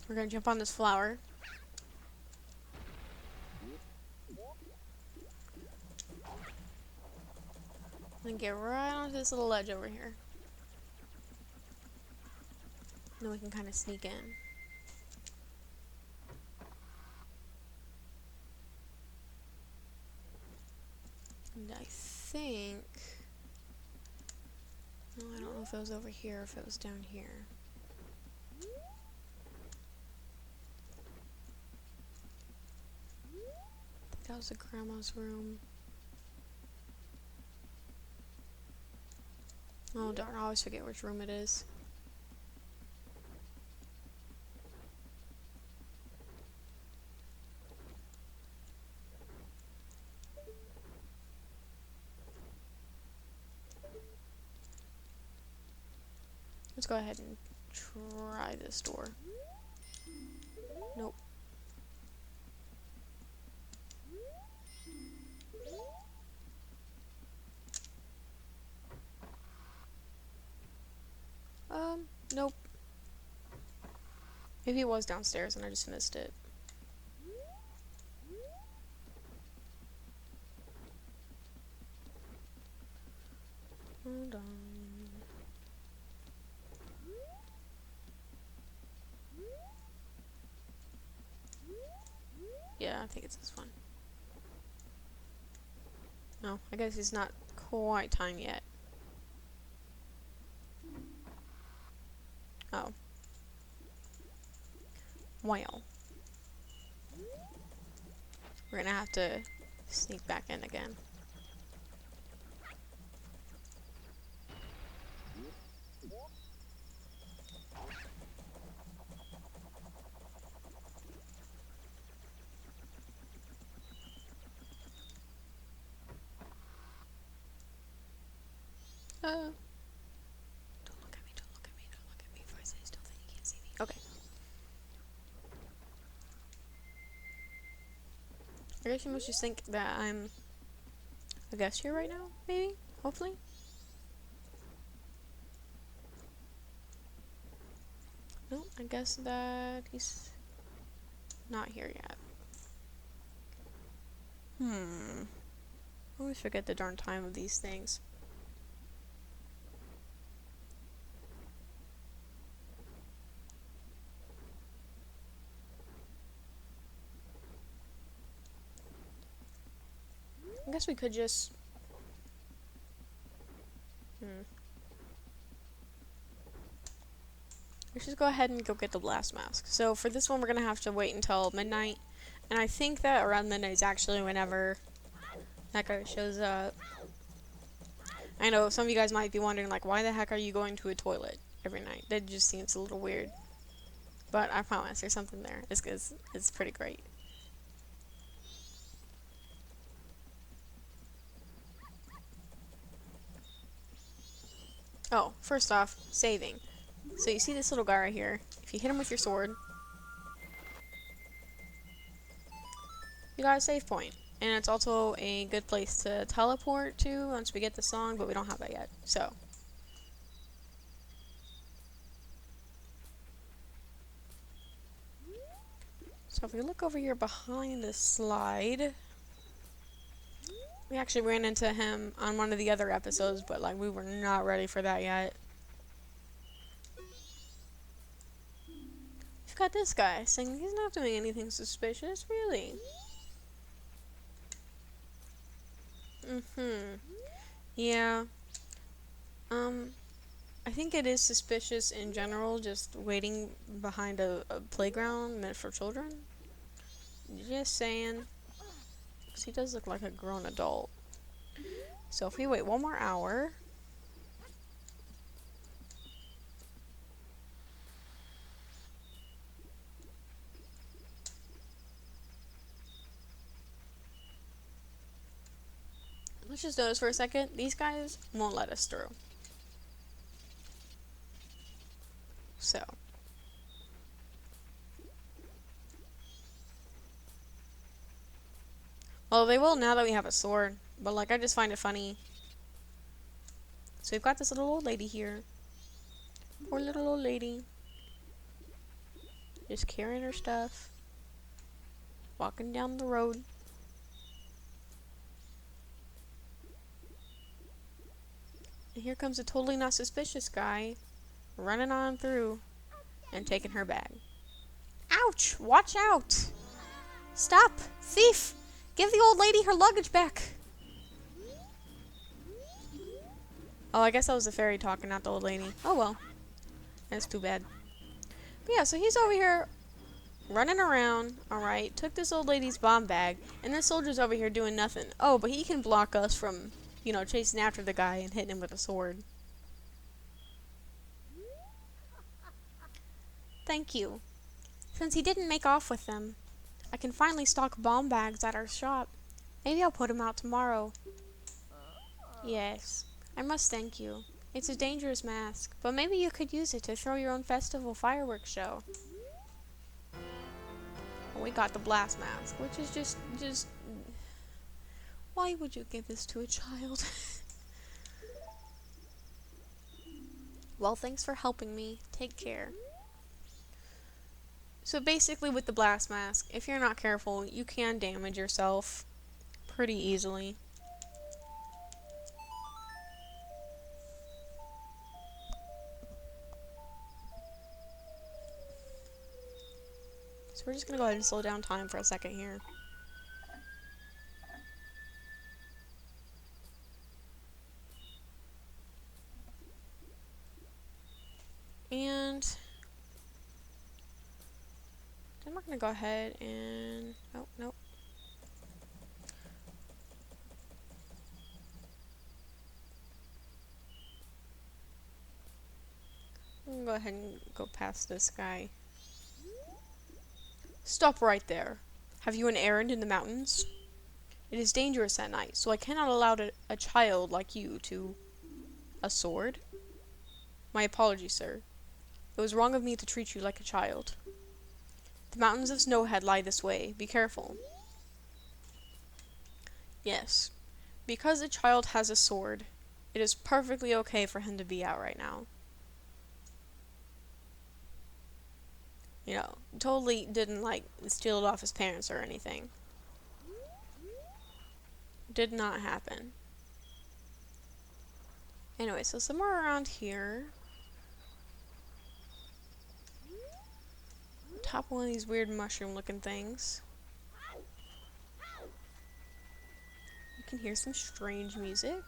We're gonna jump on this flower. And get right onto this little ledge over here. And then we can kind of sneak in. And I think... Oh, I don't know if it was over here or if it was down here. I think that was the grandma's room. Oh darn, I always forget which room it is. Let's go ahead and try this door. Nope. Nope. Maybe it was downstairs and I just missed it. Hold on. Yeah, I think it's this one. No, I guess it's not quite time yet. Oh. Well. We're gonna have to sneak back in again. Don't look at me, don't look at me, don't look at me before I say still think you can't see me. Okay. I guess you must just think that I'm a guest here right now, maybe? Hopefully? No, I guess that he's not here yet. I always forget the darn time of these things. I guess we could just... We should go ahead and go get the blast mask. So for this one, we're gonna have to wait until midnight. And I think that around midnight is actually whenever that guy shows up. I know some of you guys might be wondering, like, why the heck are you going to a toilet every night? That just seems a little weird. But I promise, there's something there. It's pretty great. Oh, first off, saving. So you see this little guy right here. If you hit him with your sword, you got a save point. And it's also a good place to teleport to once we get the song, but we don't have that yet. So if we look over here behind the slide, we actually ran into him on one of the other episodes, but like we were not ready for that yet. We've got this guy saying he's not doing anything suspicious, really. Yeah. I think it is suspicious in general, just waiting behind a playground meant for children. Just saying. 'Cause he does look like a grown adult. So if we wait one more hour... Let's just notice for a second, these guys won't let us through. So. Well, they will now that we have a sword, but like I just find it funny. So we've got this little old lady here. Poor little old lady. Just carrying her stuff. Walking down the road. And here comes a totally not suspicious guy running on through and taking her bag. Ouch! Watch out! Stop! Thief! Give the old lady her luggage back! Oh, I guess that was the fairy talking, not the old lady. Oh well. That's too bad. But yeah, so he's over here running around, alright, took this old lady's bomb bag, and this soldier's over here doing nothing. Oh, but he can block us from, you know, chasing after the guy and hitting him with a sword. Thank you. Since he didn't make off with them, I can finally stock bomb bags at our shop. Maybe I'll put him out tomorrow. Yes, I must thank you. It's a dangerous mask, but maybe you could use it to throw your own festival fireworks show. We got the blast mask, which is just why would you give this to a child? Well, thanks for helping me. Take care. So basically with the blast mask, if you're not careful, you can damage yourself pretty easily. So we're just gonna go ahead and slow down time for a second here. And then we're gonna go ahead and oh nope. I'm gonna go ahead and go past this guy. Stop right there. Have you an errand in the mountains? It is dangerous at night, so I cannot allow a child like you to... A sword? My apologies, sir. It was wrong of me to treat you like a child. The mountains of Snowhead lie this way. Be careful. Yes. Because a child has a sword, it is perfectly okay for him to be out right now. You know, totally didn't, like, steal it off his parents or anything. Did not happen. Anyway, so somewhere around here... top one of these weird mushroom-looking things. You can hear some strange music.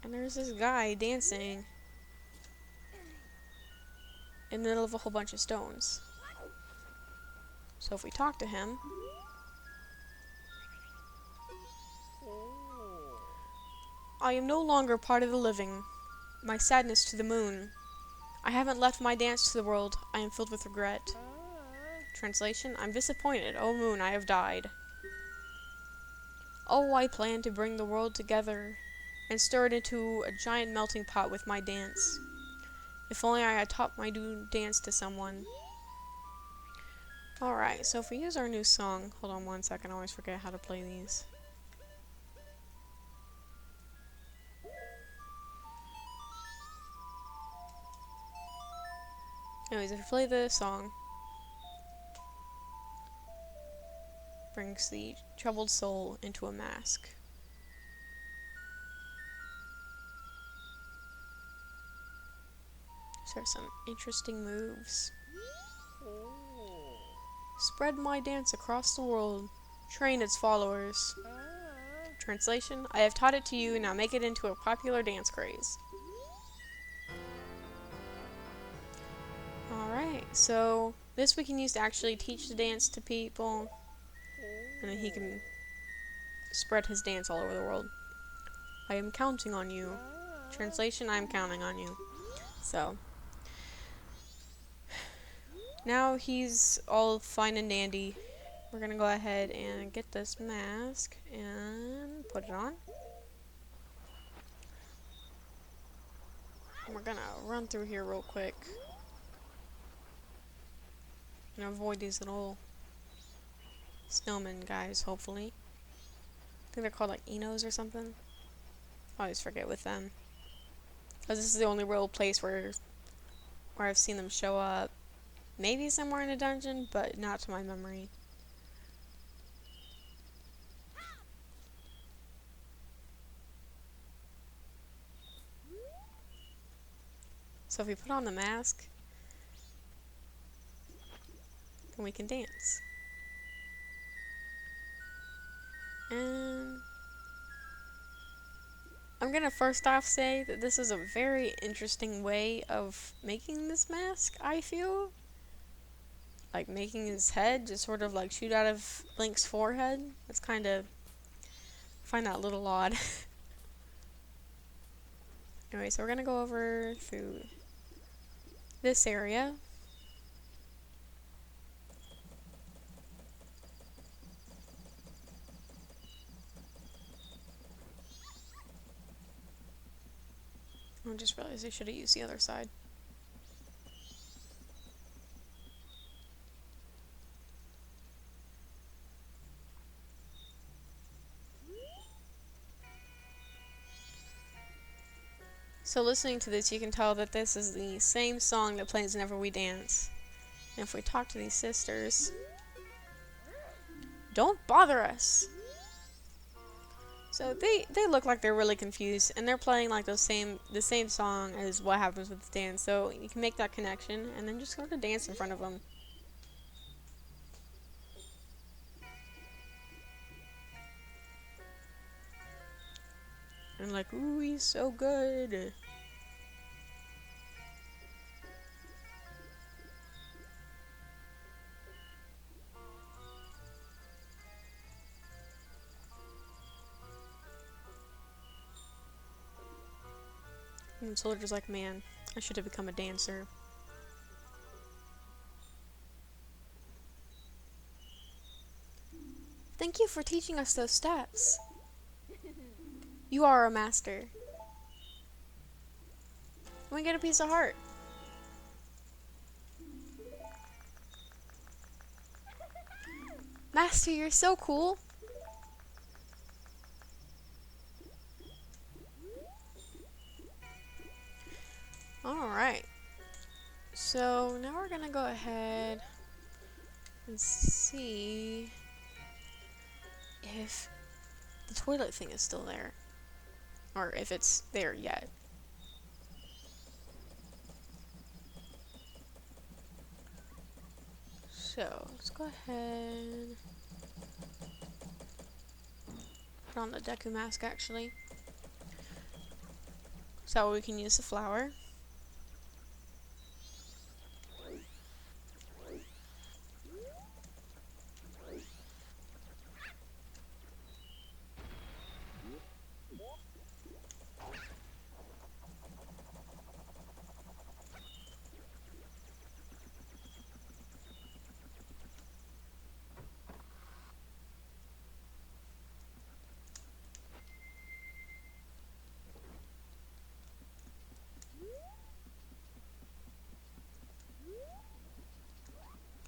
And there's this guy dancing in the middle of a whole bunch of stones. So if we talk to him... I am no longer part of the living. My sadness to the moon. I haven't left my dance to the world. I am filled with regret. Translation, I'm disappointed. Oh moon, I have died. Oh, I plan to bring the world together and stir it into a giant melting pot with my dance. If only I had taught my new dance to someone. Alright, so if we use our new song... Hold on one second, I always forget how to play these. Anyways, if we play the song... brings the troubled soul into a mask. These are some interesting moves. Spread my dance across the world. Train its followers. Translation, I have taught it to you, now make it into a popular dance craze. Alright, so this we can use to actually teach the dance to people. And then he can spread his dance all over the world. I am counting on you. Translation, I am counting on you. So, now he's all fine and dandy. We're gonna go ahead and get this mask and put it on. And we're gonna run through here real quick. And avoid these little snowman guys, hopefully. I think they're called like Enos or something. I always forget with them. Because this is the only real place where I've seen them show up. maybe somewhere in a dungeon, but not to my memory. So if we put on the mask, then we can dance. And I'm gonna first off say that this is a very interesting way of making this mask, I feel. Like making his head just sort of like shoot out of Link's forehead. It's kind of, I find that a little odd. Anyway, so we're gonna go over through this area. I just realized I should have used the other side. So listening to this, you can tell that this is the same song that plays whenever we dance. And if we talk to these sisters, don't bother us. So they look like they're really confused, and they're playing like the same song as what happens with the dance. So you can make that connection, and then just go to dance in front of them. And like, ooh, he's so good. And the soldier's like, man, I should have become a dancer. Thank you for teaching us those steps. You are a master. And we get a piece of heart. Master, you're so cool. Alright. So now we're gonna go ahead and see if the toilet thing is still there. Or if it's there yet. So let's go ahead. Put on the Deku mask actually. So we can use the flower.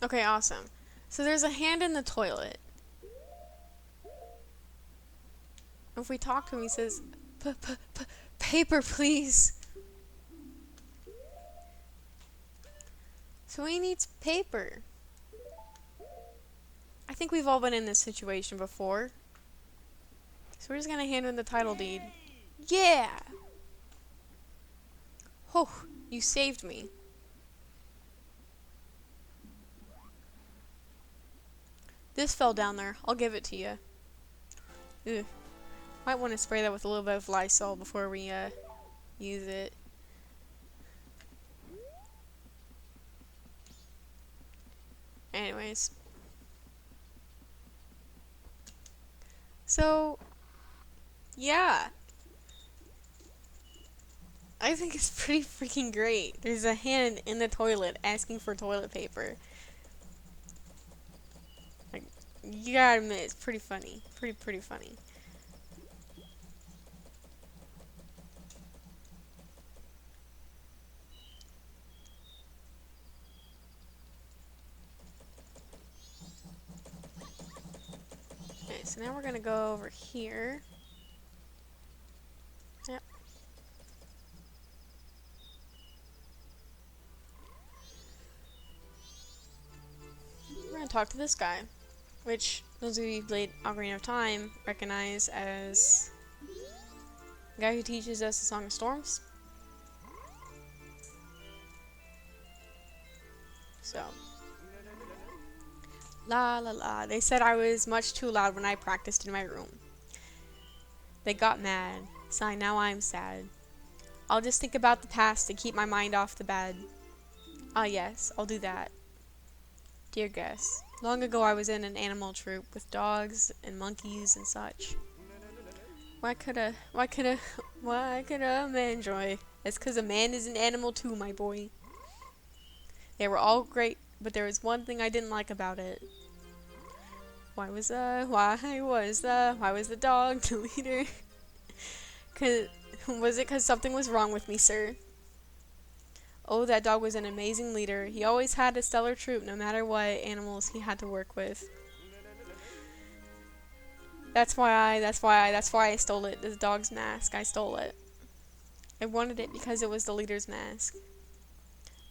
Okay, awesome. So there's a hand in the toilet. If we talk to him, he says, paper, please. So he needs paper. I think we've all been in this situation before. So we're just gonna hand him the title deed. Yeah! Oh, you saved me. This fell down there. I'll give it to you. Ugh. Might want to spray that with a little bit of Lysol before we use it. Anyways. So, yeah. I think it's pretty freaking great. There's a hand in the toilet asking for toilet paper. Like, you gotta admit, it's pretty funny. Pretty funny. Okay, so now we're gonna go over here. Yep. gonna talk to this guy, which those of you who played Ocarina of Time recognize as the guy who teaches us the Song of Storms. So, la la la. They said I was much too loud when I practiced in my room. They got mad. Sigh, now I'm sad. I'll just think about the past to keep my mind off the bad. Ah yes, I'll do that. Dear guest, long ago I was in an animal troupe with dogs and monkeys and such. Why could a man joy? It's 'cause a man is an animal too, my boy. They were all great, but there was one thing I didn't like about it. Why was the dog the leader? Was it 'cause something was wrong with me, sir? Oh, that dog was an amazing leader. He always had a stellar troop, no matter what animals he had to work with. That's why I stole it. This dog's mask. I stole it. I wanted it because it was the leader's mask.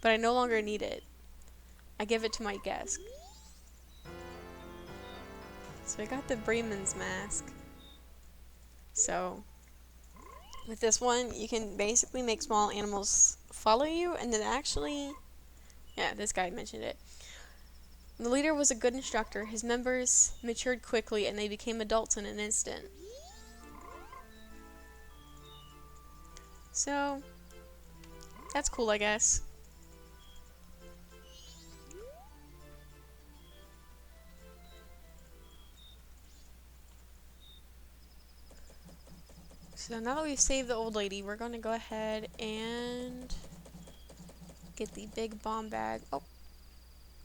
But I no longer need it. I give it to my guest. So I got the Bremen's mask. So with this one, you can basically make small animals follow you, and then actually, yeah, this guy mentioned it. The leader was a good instructor. His members matured quickly, and they became adults in an instant. So, that's cool, I guess. So now that we've saved the old lady, we're going to go ahead and get the big bomb bag. Oh,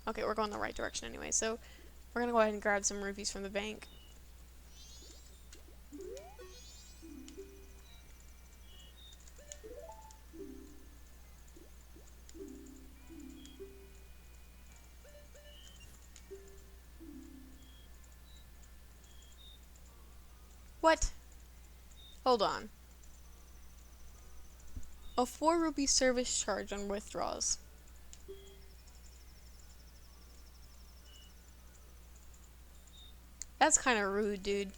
okay, we're going the right direction anyway. So we're going to go ahead and grab some rupees from the bank. What? Hold on. A 4 rupee service charge on withdrawals. That's kind of rude, dude.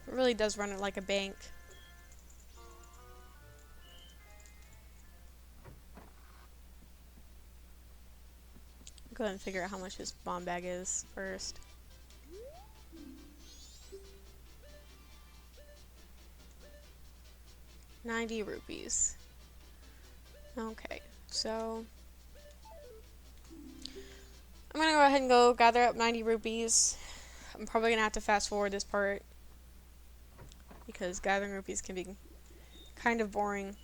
It really does run it like a bank. Go ahead and figure out how much this bomb bag is first. ₹90. Okay, so I'm gonna go ahead and go gather up 90 rupees. I'm probably gonna have to fast forward this part because gathering rupees can be kind of boring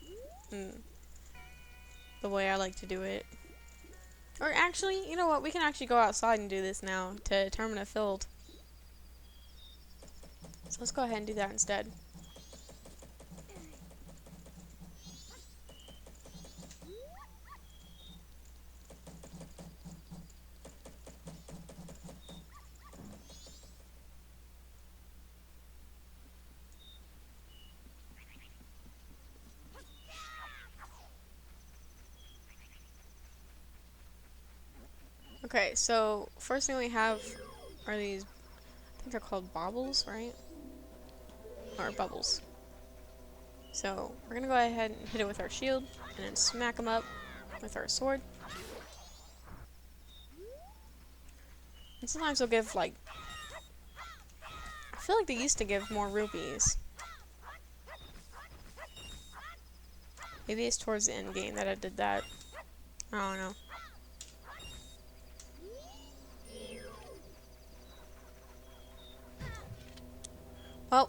the way I like to do it. Or actually, you know what? We can actually go outside and do this now to determine a field. So let's go ahead and do that instead. Okay, so first thing we have are these, I think they're called baubles, right? Or bubbles. So we're gonna go ahead and hit it with our shield, and then smack them up with our sword. And sometimes they'll give, like, I feel like they used to give more rupees. Maybe it's towards the end game that I did that. I don't know. Well,